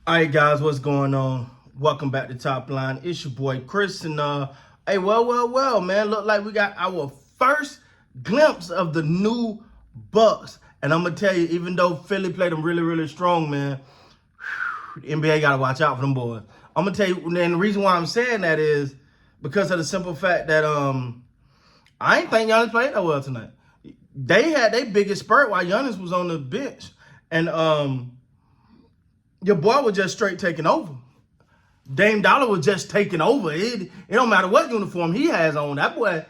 All right, guys, what's going on? Welcome back to Top Line. It's your boy Chris, and hey, well, man. Look like we got our first glimpse of the new Bucks, and I'm gonna tell you, even though Philly played them really, really strong, man, the NBA gotta watch out for them boys. I'm gonna tell you, and the reason why I'm saying that is because of the simple fact that I ain't think Giannis played that well tonight. They had their biggest spurt while Giannis was on the bench, and your boy was just straight taking over. Dame Dollar was just taking over. It don't matter what uniform he has on. That boy,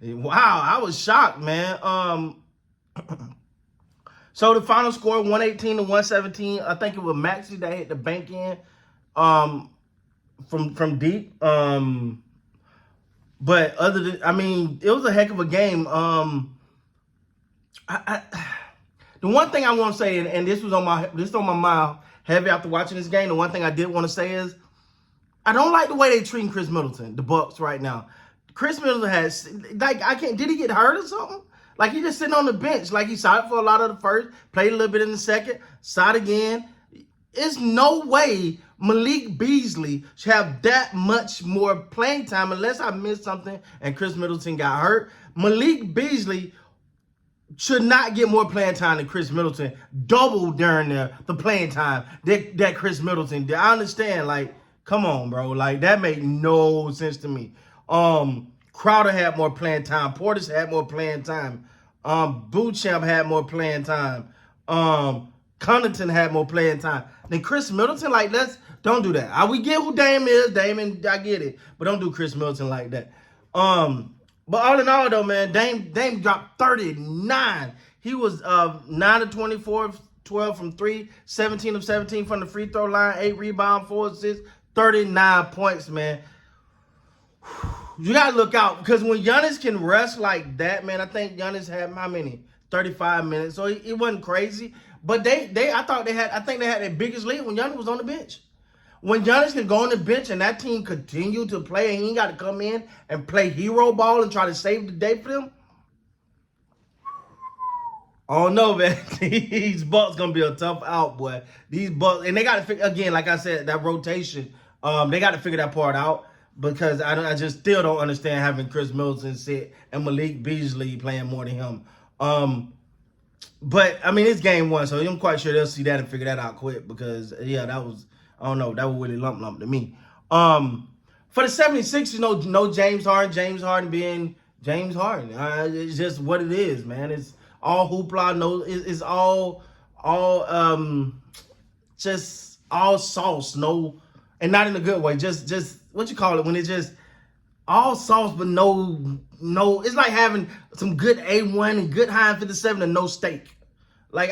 wow, I was shocked, man. So the final score 118 to 117. I think it was Maxey that hit the bank in from deep. But other than, I mean, it was a heck of a game. The one thing I want to say, and this was on my mind heavy after watching this game. The one thing I did want to say is I don't like the way they treating Chris Middleton, the Bucks right now. Chris Middleton has did he get hurt or something? Like he just sitting on the bench, like he sat for a lot of the first, played a little bit in the second, sat again. It's no way Malik Beasley should have that much more playing time unless I missed something and Chris Middleton got hurt. Malik Beasley should not get more playing time than Chris Middleton. Double during the playing time that Chris Middleton did. I understand, like, come on, bro. Like, that made no sense to me. Crowder had more playing time. Portis had more playing time. Bootchamp had more playing time. Connaughton had more playing time than Chris Middleton. Like, don't do that. We get who Dame is. Dame, and I get it. But don't do Chris Middleton like that. But all in all, though, man, Dame dropped 39. He was 9 of 24, 12 from 3, 17 of 17 from the free throw line, 8 rebounds, 4 assists, 39 points, man. You got to look out because when Giannis can rest like that, man, I think Giannis had how many? 35 minutes. So it wasn't crazy. But I think they had their biggest lead when Giannis was on the bench. When Giannis can go on the bench and that team continue to play and he ain't got to come in and play hero ball and try to save the day for them, I don't know, man. These Bucks gonna be a tough out, boy. These Bucks, and they got to figure again, like I said, that rotation. They got to figure that part out because I just still don't understand having Chris Middleton sit and Malik Beasley playing more than him. But I mean, it's game one, so I'm quite sure they'll see that and figure that out quick because yeah, that was. I don't know. That was really lump to me. For the 76ers, no James Harden. James Harden being James Harden. It's just what it is, man. It's all hoopla. No, it's all just all sauce. No, and not in a good way. Just what you call it when it's just all sauce, but no. It's like having some good A1 and good high 57 and no steak. Like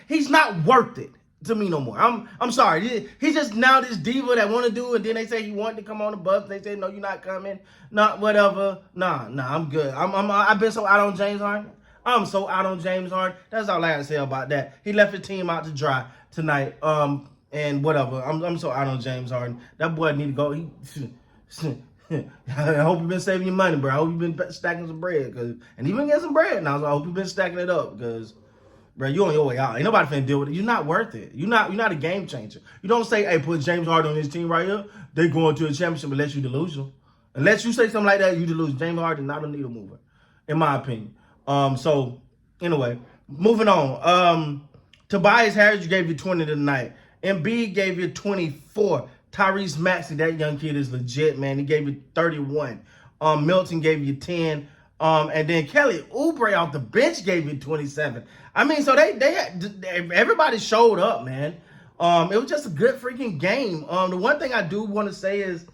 he's not worth it to me no more. I'm sorry. He's just now this diva that want to do, and then they say he wanted to come on the bus. They say no, you're not coming. Not whatever. Nah, I'm good. I've been so out on James Harden. I'm so out on James Harden. That's all I got to say about that. He left his team out to dry tonight. And whatever. I'm so out on James Harden. That boy need to go. I hope you've been saving your money, bro. I hope you've been stacking some bread, and even get some bread now. So I hope you've been stacking it up, because bro, you on your way out. Ain't nobody finna deal with it. You're not worth it. You're not a game changer. You don't say, hey, put James Harden on this team right here. They going to a championship unless you delusional. Unless you say something like that, you delusional. James Harden not a needle mover, in my opinion. So anyway, moving on. Tobias Harris gave you 20 tonight. Embiid gave you 24. Tyrese Maxey, that young kid is legit, man. He gave you 31. Milton gave you 10. And then Kelly Oubre off the bench gave you 27. I mean, so everybody showed up, man. It was just a good freaking game. The one thing I do want to say is,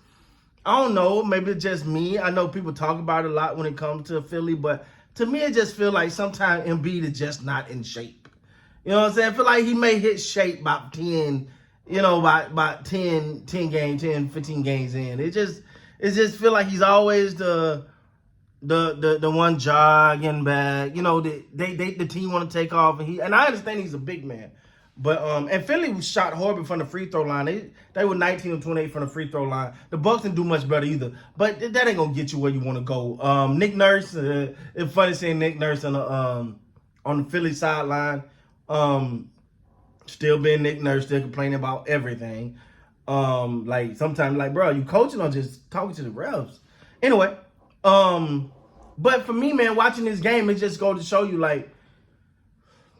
I don't know, maybe it's just me. I know people talk about it a lot when it comes to Philly, but to me, it just feels like sometimes Embiid is just not in shape. You know what I'm saying? I feel like he may hit shape about 10, about 10 games, 10, 15 games in. It just feel like he's always the one jogging back, the team want to take off, and I understand he's a big man, but and Philly shot horrible from the free throw line. They were 19 of 28 from the free throw line. The Bucks didn't do much better either, but that ain't gonna get you where you want to go. Nick Nurse, it's funny seeing Nick Nurse on the Philly sideline. Still being Nick Nurse, still complaining about everything. Like sometimes, like, bro, you coaching or just talking to the refs? Anyway, but for me, man, watching this game, it just go to show you, like,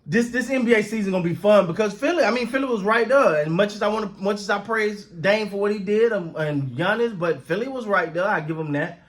this NBA season gonna be fun because Philly was right there. And much as I praise Dame for what he did and Giannis, but Philly was right there. I give him that.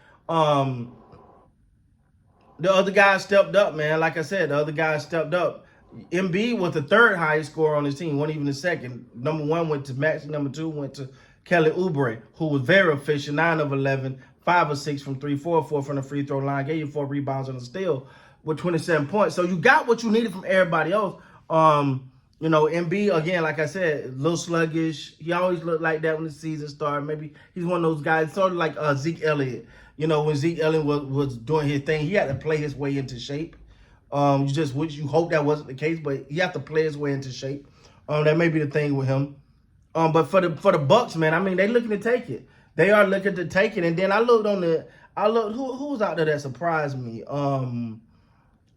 The other guys stepped up, man. Like I said, the other guys stepped up. Embiid was the third highest scorer on his team, wasn't even the second. Number 1 went to Maxey. Number 2 went to Kelly Oubre, who was very efficient, 9 of 11, 5 of 6 from 3, 4 of 4 from the free throw line, gave you 4 rebounds on the steal with 27 points. So you got what you needed from everybody else. Embiid, again, like I said, a little sluggish. He always looked like that when the season started. Maybe he's one of those guys, sort of like Zeke Elliott. When Zeke Elliott was doing his thing, he had to play his way into shape. You hope that wasn't the case, but he had to play his way into shape. That may be the thing with him. But for the Bucks, man, they looking to take it. They are looking to take it. And then I looked who was out there that surprised me?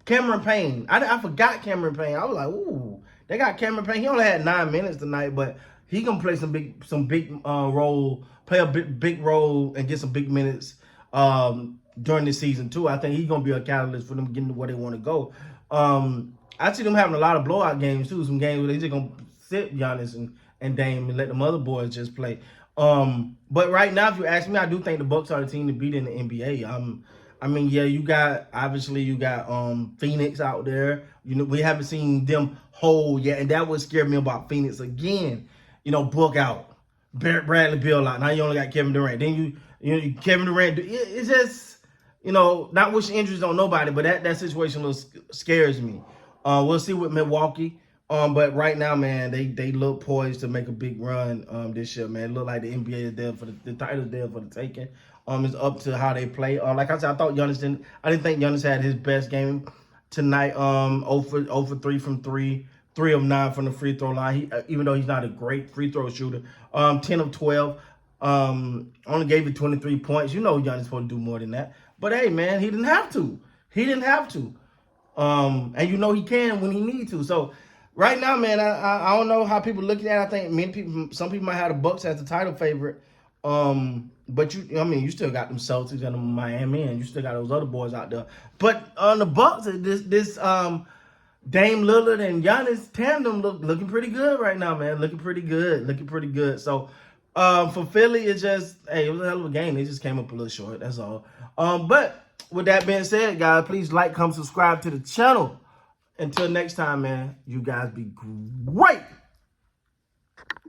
Cameron Payne. I forgot Cameron Payne. I was like, ooh, they got Cameron Payne. He only had 9 minutes tonight, but he gonna play some big role, play a big role and get some big minutes during this season too. I think he's gonna be a catalyst for them getting to where they want to go. I see them having a lot of blowout games too. Some games where they just gonna sit Giannis and Dame and let them other boys just play. But right now, if you ask me, I do think the Bucks are the team to beat in the NBA. You got Phoenix out there. We haven't seen them hold yet, and that would scare me about Phoenix again. Book out, Bradley Beal out. Now you only got Kevin Durant. Then Kevin Durant. It's just not wishing injuries on nobody, but that situation scares me. We'll see with Milwaukee. But right now, man, they look poised to make a big run this year, man. It look like the NBA is there for the title's there for the taking. It's up to how they play. Like I said, I didn't think Giannis had his best game tonight. 0 for 3 from 3, 3 of 9 from the free throw line. Even though he's not a great free throw shooter, 10 of 12. Only gave you 23 points. Giannis supposed to do more than that. But hey, man, he didn't have to. And he can when he needs to. So right now, man, I don't know how people looking at it. I think some people might have the Bucks as the title favorite. But you still got them Celtics and them Miami, and you still got those other boys out there. But on the Bucks, this Dame Lillard and Giannis tandem looking pretty good right now, man. Looking pretty good. So for Philly, it was a hell of a game. They just came up a little short. That's all. But with that being said, guys, please like, comment, subscribe to the channel. Until next time, man, you guys be great.